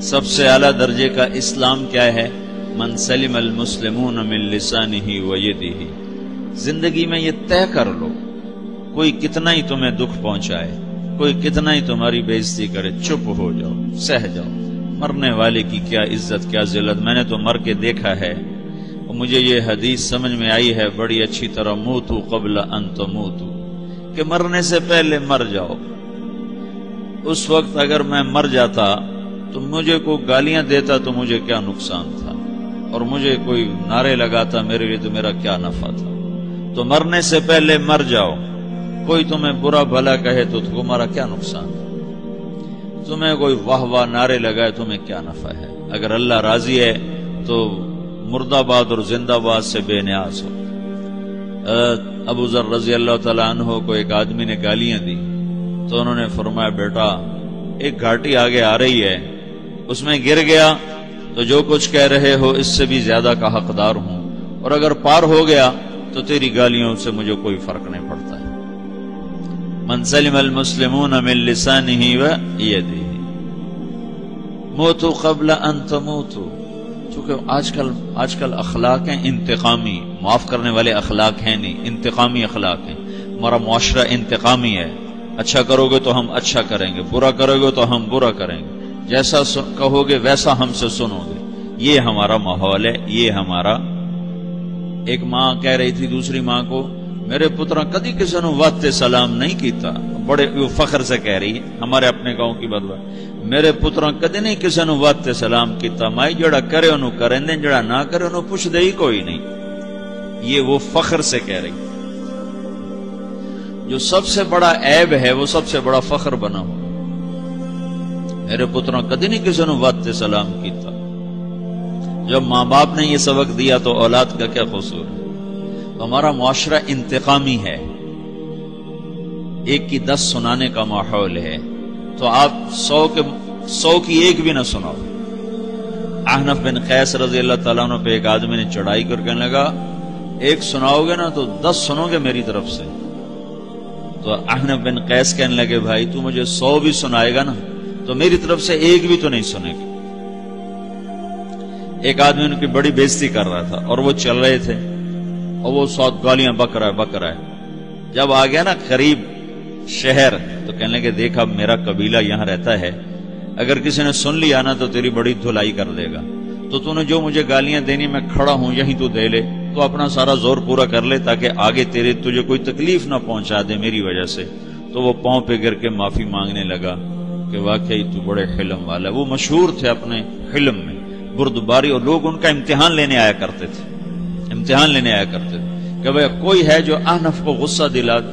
سب سے اعلیٰ درجے کا اسلام کیا ہے؟ من سلم المسلمون من لسانہ و یدہ۔ زندگی میں یہ طے کر لو، کوئی کتنا ہی تمہیں دکھ پہنچائے، کوئی کتنا ہی تمہاری بےعزتی کرے، چپ ہو جاؤ، سہ جاؤ۔ مرنے والے کی کیا عزت، کیا ذلت، میں نے تو مر کے دیکھا ہے، اور مجھے یہ حدیث سمجھ میں آئی ہے بڑی اچھی طرح، موتو قبل ان تموتو، کہ مرنے سے پہلے مر جاؤ۔ اس وقت اگر میں مر جاتا تو مجھے کوئی گالیاں دیتا تو مجھے کیا نقصان تھا، اور مجھے کوئی نعرے لگاتا میرے لیے تو میرا کیا نفع تھا۔ تو مرنے سے پہلے مر جاؤ۔ کوئی تمہیں برا بھلا کہے تو تمہارا کیا نقصان ہے، تمہیں کوئی واہ واہ نعرے لگائے تمہیں کیا نفع ہے۔ اگر اللہ راضی ہے تو مردہ باد اور زندہ باد سے بے نیاز ہو۔ ابو ذر رضی اللہ تعالیٰ عنہ کو ایک آدمی نے گالیاں دی تو انہوں نے فرمایا، بیٹا ایک گھاٹی آگے آ رہی ہے، اس میں گر گیا تو جو کچھ کہہ رہے ہو اس سے بھی زیادہ کا حقدار ہوں، اور اگر پار ہو گیا تو تیری گالیوں سے مجھے کوئی فرق نہیں پڑتا ہے۔ من سلم المسلمون من لسانہ و یدہ موتوا قبل ان تموتوا۔ چونکہ آج کل اخلاق ہیں انتقامی، معاف کرنے والے اخلاق ہیں نہیں، انتقامی اخلاق ہیں۔ ہمارا معاشرہ انتقامی ہے، اچھا کرو گے تو ہم اچھا کریں گے، برا کرو گے تو ہم برا کریں گے، جیسا کہو گے ویسا ہم سے سنو گے۔ یہ ہمارا ماحول ہے، یہ ہمارا۔ ایک ماں کہہ رہی تھی دوسری ماں کو، میرے پترا کدی کسی نے وقت سلام نہیں کیتا، بڑے فخر سے کہہ رہی ہے، ہمارے اپنے گاؤں کی بات، میرے پترا کدی نہیں کسی نے وقت سلام کیتا، مائی جڑا کرے انہوں کریں دیں، جڑا نہ کرے انہوں پوچھ دے ہی کوئی نہیں۔ یہ وہ فخر سے کہہ رہی۔ جو سب سے بڑا عیب ہے وہ سب سے بڑا فخر بنا ہو۔ میرے پترا کدی نہیں کسی نے وقت سلام کیتا۔ جب ماں باپ نے یہ سبق دیا تو اولاد کا کیا قصور ہے؟ ہمارا معاشرہ انتقامی ہے، ایک کی 10 سنانے کا ماحول ہے، تو آپ 100 کی ایک بھی نہ سناؤ۔ احنف بن قیس رضی اللہ تعالیٰ عنہ پہ ایک آدمی نے چڑھائی کر کہنے لگا، ایک سناؤ گے نا تو 10 سنو گے میری طرف سے۔ تو احنف بن قیس کہنے لگے، بھائی تو مجھے 100 بھی سنائے گا نا تو میری طرف سے ایک بھی تو نہیں سنے گا۔ ایک آدمی ان کی بڑی بےزتی کر رہا تھا اور وہ چل رہے تھے، اور وہ 100 گالیاں بک رہا ہے۔ جب آ گیا نا قریب شہر تو کہنے لگے، دیکھا میرا قبیلہ یہاں رہتا ہے، اگر کسی نے سن لیا نا تو تیری بڑی دھلائی کر دے گا، تو نے جو مجھے گالیاں دینی میں کھڑا ہوں یہیں تو دے لے، تو اپنا سارا زور پورا کر لے تاکہ آگے تجھے کوئی تکلیف نہ پہنچا دے میری وجہ سے۔ تو وہ پاؤں پہ گر کے معافی مانگنے لگا کہ واقعی تو بڑے حلم والا ہے۔ وہ مشہور تھے اپنے حلم میں، بردباری، اور لوگ ان کا امتحان لینے آیا کرتے تھے کہ بھئی کوئی ہے جو احنف کو غصہ دلا دے،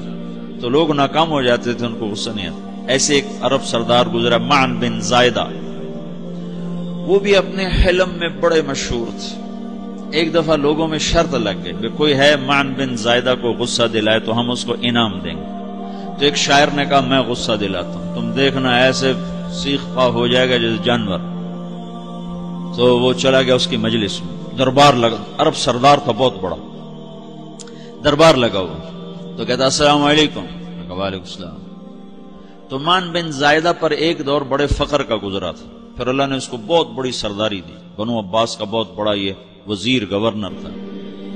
تو لوگ ناکام ہو جاتے تھے، ان کو غصہ نہیں آتا۔ ایسے ایک عرب سردار گزرا، معن بن زائدہ، وہ بھی اپنے حلم میں بڑے مشہور تھے۔ ایک دفعہ لوگوں میں شرط لگ گئی کہ کوئی ہے معن بن زائدہ کو غصہ دلائے تو ہم اس کو انعام دیں گے۔ تو ایک شاعر نے کہا، میں غصہ دلاتا ہوں، تم دیکھنا ایسے سیخ پا ہو جائے گا جیسے جانور۔ تو وہ چلا گیا اس کی مجلس میں، دربار لگا، عرب سردار تھا بہت بڑا، دربار لگا ہوا، تو کہتا السلام علیکم، وعلیکم السلام۔ تو معن بن زائدہ پر ایک دور بڑے فقر کا گزرا تھا، پھر اللہ نے اس کو بہت بڑی سرداری دی، بنو عباس کا بہت بڑا یہ وزیر گورنر تھا۔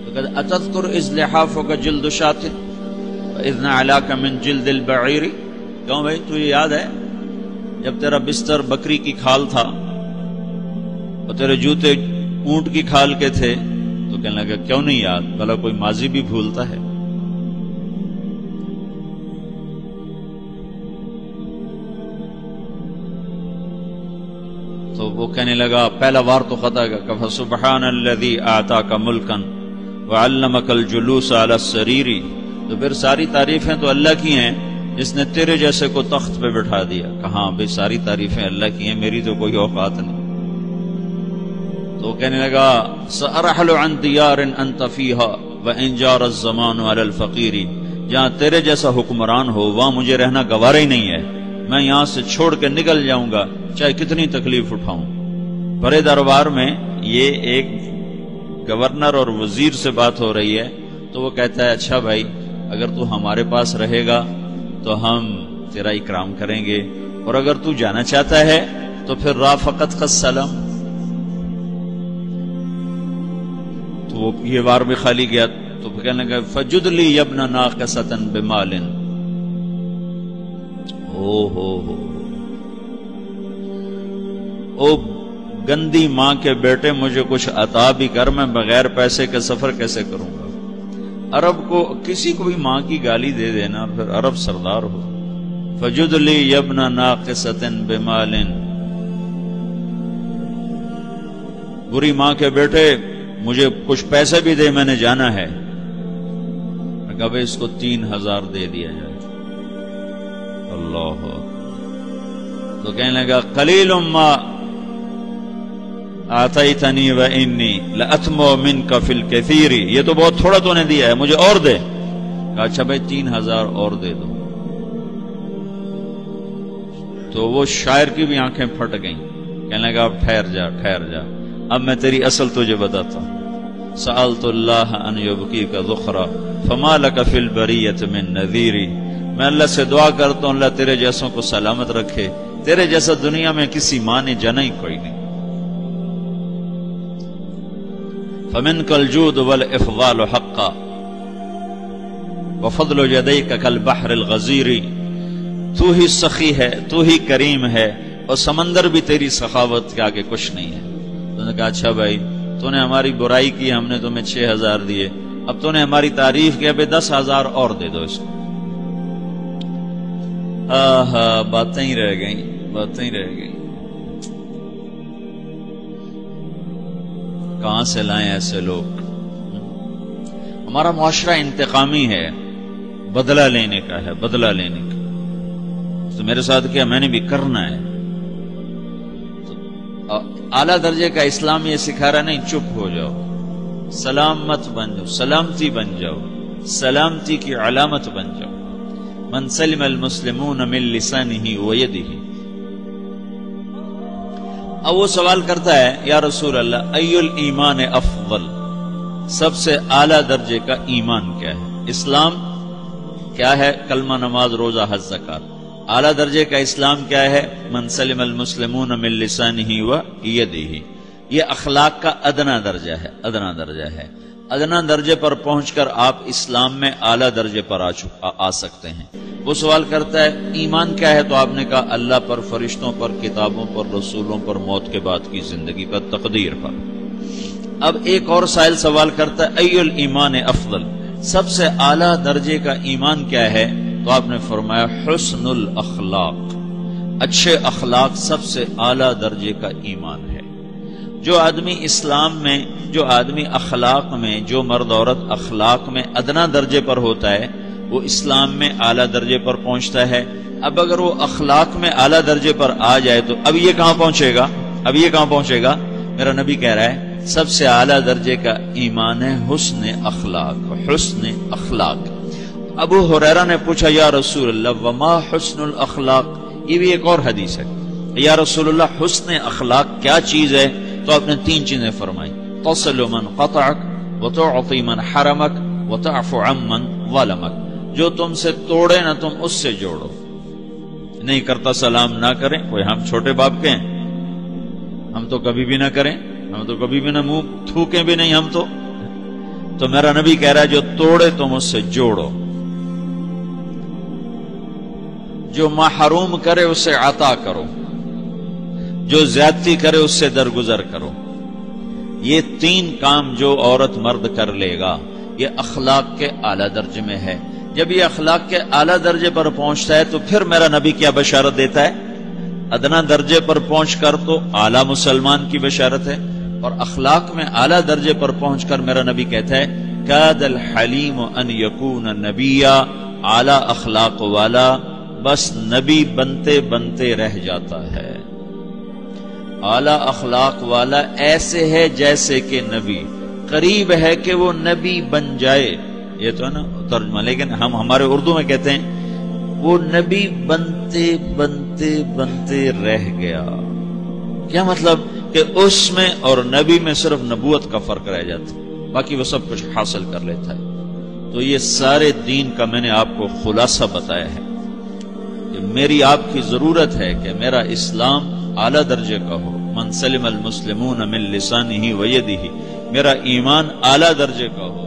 تو کہتا اتذکر اذ لحافک جلد شاۃ واذ نعلاک من جلد البعیر، کیوں بھائی تجھے یاد ہے جب تیرا بستر بکری کی کھال تھا اور تیرے جوتے اونٹ کی کھال کے تھے؟ تو کہنے لگا کیوں نہیں یاد، بھلا کوئی ماضی بھی بھولتا ہے؟ تو وہ کہنے لگا، پہلا وار تو خطا گا، کہ فسبحان الذی اعطاک ملکا وعلمک الجلوس علی السریر، تو پھر ساری تعریفیں تو اللہ کی ہیں جس نے تیرے جیسے کو تخت پہ بٹھا دیا۔ کہاں بھئی ساری تعریفیں اللہ کی ہیں، میری تو کوئی اوقات نہیں۔ تو کہنے لگا، سأرحل عن دیار انت فیہا وان جار الزمان علی الفقیر، جہاں تیرے جیسا حکمران ہو وہاں مجھے رہنا گوارا ہی نہیں ہے، میں یہاں سے چھوڑ کے نکل جاؤں گا چاہے کتنی تکلیف اٹھاؤں۔ بڑے دربار میں یہ ایک گورنر اور وزیر سے بات ہو رہی ہے، تو وہ کہتا ہے اچھا بھائی اگر تو ہمارے پاس رہے گا تو ہم تیرا اکرام کریں گے، اور اگر تو جانا چاہتا ہے تو پھر رافقت کا سلام، تو وہ یہ بار بھی خالی گیا تو کہنے لگا فجد لی ابن ناقصۃ بمال، او گندی ماں کے بیٹے مجھے کچھ عطا بھی کر، میں بغیر پیسے کے سفر کیسے کروں گا؟ عرب کو کسی کو بھی ماں کی گالی دے دینا اور پھر عرب سردار ہو. فجد لی ابن ناقصۃ بمال، بری ماں کے بیٹے مجھے کچھ پیسے بھی دے، میں نے جانا ہے. میں کہا اس کو 3000 دے دیا جائے. اللہ، تو کہنے لگا قلیل ما آتیتنی و انی لأتمو منک فی الکثیر، یہ تو بہت تھوڑا تو نے دیا ہے، مجھے اور دے. کہا اچھا بھائی 3000 اور دے دو. تو وہ شاعر کی بھی آنکھیں پھٹ گئیں. کہنے لگا اب ٹھہر جا ٹھہر جا، اب میں تیری اصل تجھے بتاتا ہوں. سألت اللہ ان یبکیک ذخرا فما لک فی البریۃ من نذیری، میں اللہ سے دعا کرتا ہوں اللہ تیرے جیسوں کو سلامت رکھے، تیرے جیسا دنیا میں کسی ماں نے جنا ہی کوئی نہیں. فمنک الجود والافضال حقا وفضل یدیک کالبحر الغزیر، تو ہی سخی ہے، تو ہی کریم ہے، اور سمندر بھی تیری سخاوت کے آگے کچھ نہیں ہے. تو نے کہا اچھا بھائی تو نے ہماری برائی کی، ہم نے تمہیں 6000 دیے، اب تو نے ہماری تعریف کی، اب 10,000 اور دے دو اس کو. باتیں ہی رہ گئیں، باتیں ہی رہ گئیں. کہاں سے لائیں ایسے لوگ؟ ہمارا معاشرہ انتقامی ہے، بدلہ لینے کا ہے، بدلہ لینے کا. تو میرے ساتھ کیا میں نے بھی کرنا ہے. تو اعلیٰ درجے کا اسلام یہ سکھا رہا نہیں چپ ہو جاؤ، سلامت بن جاؤ، سلامتی بن جاؤ، سلامتی کی علامت بن جاؤ. من سلم المسلمون من لسانہ ویدہ. اب وہ سوال کرتا ہے یا رسول اللہ ای الایمان افضل، سب سے اعلیٰ درجے کا ایمان کیا ہے؟ اسلام کیا ہے؟ کلمہ، نماز، روزہ، حج، زکات. اعلیٰ درجے کا اسلام کیا ہے؟ من سلم المسلمون من لسانہ ویدہ. یہ اخلاق کا ادنا درجہ ہے، ادنا درجہ ہے. ادنا درجے پر پہنچ کر آپ اسلام میں اعلیٰ درجے پر آ سکتے ہیں. وہ سوال کرتا ہے ایمان کیا ہے؟ تو آپ نے کہا اللہ پر، فرشتوں پر، کتابوں پر، رسولوں پر، موت کے بعد کی زندگی پر، تقدیر پر. اب ایک اور سائل سوال کرتا ہے ای الایمان افضل، سب سے اعلیٰ درجے کا ایمان کیا ہے؟ تو آپ نے فرمایا حسن الاخلاق، اچھے اخلاق سب سے اعلیٰ درجے کا ایمان ہے. جو آدمی اسلام میں، جو آدمی اخلاق میں، جو مرد عورت اخلاق میں ادنا درجے پر ہوتا ہے وہ اسلام میں اعلیٰ درجے پر پہنچتا ہے. اب اگر وہ اخلاق میں اعلیٰ درجے پر آ جائے تو اب یہ کہاں پہنچے گا؟ اب یہ کہاں پہنچے گا؟ میرا نبی کہہ رہا ہے سب سے اعلیٰ درجے کا ایمان ہے حسن اخلاق، حسن اخلاق. ابو ہریرہ نے پوچھا یا رسول اللہ وما حسن الاخلاق، یہ بھی ایک اور حدیث ہے. یا رسول اللہ حسن اخلاق کیا چیز ہے؟ تو آپ نے 3 چیزیں فرمائی، تصل من قطعک وتعطی من حرمک وتعفو عمن ظلمک. جو تم سے توڑے نہ تم اس سے جوڑو. نہیں کرتا سلام نہ کریں، کوئی ہم چھوٹے باپ کے ہیں، ہم تو کبھی بھی نہ کریں، ہم تو کبھی بھی نہ منہ تھوکیں بھی نہیں ہم تو میرا نبی کہہ رہا ہے جو توڑے تم اس سے جوڑو، جو محروم کرے اس سے عطا کرو، جو زیادتی کرے اس سے درگزر کرو. یہ 3 کام جو عورت مرد کر لے گا یہ اخلاق کے اعلیٰ درجے میں ہے. جب یہ اخلاق کے اعلیٰ درجے پر پہنچتا ہے تو پھر میرا نبی کیا بشارت دیتا ہے؟ ادنا درجے پر پہنچ کر تو اعلیٰ مسلمان کی بشارت ہے، اور اخلاق میں اعلیٰ درجے پر پہنچ کر میرا نبی کہتا ہے کاد الحلیم ان یکون نبیا، اعلیٰ اخلاق والا بس نبی بنتے بنتے رہ جاتا ہے. اعلیٰ اخلاق والا ایسے ہے جیسے کہ نبی، قریب ہے کہ وہ نبی بن جائے. یہ تو ہے نا ترجمہ، لیکن ہم ہمارے اردو میں کہتے ہیں وہ نبی بنتے بنتے بنتے رہ گیا. کیا مطلب؟ کہ اس میں اور نبی میں صرف نبوت کا فرق رہ جاتا، باقی وہ سب کچھ حاصل کر لیتا ہے. تو یہ سارے دین کا میں نے آپ کو خلاصہ بتایا ہے کہ میری آپ کی ضرورت ہے کہ میرا اسلام اعلیٰ درجے کا ہو، من سلم المسلمون من لسانہ و یدہ، میرا ایمان اعلیٰ درجے کا ہو،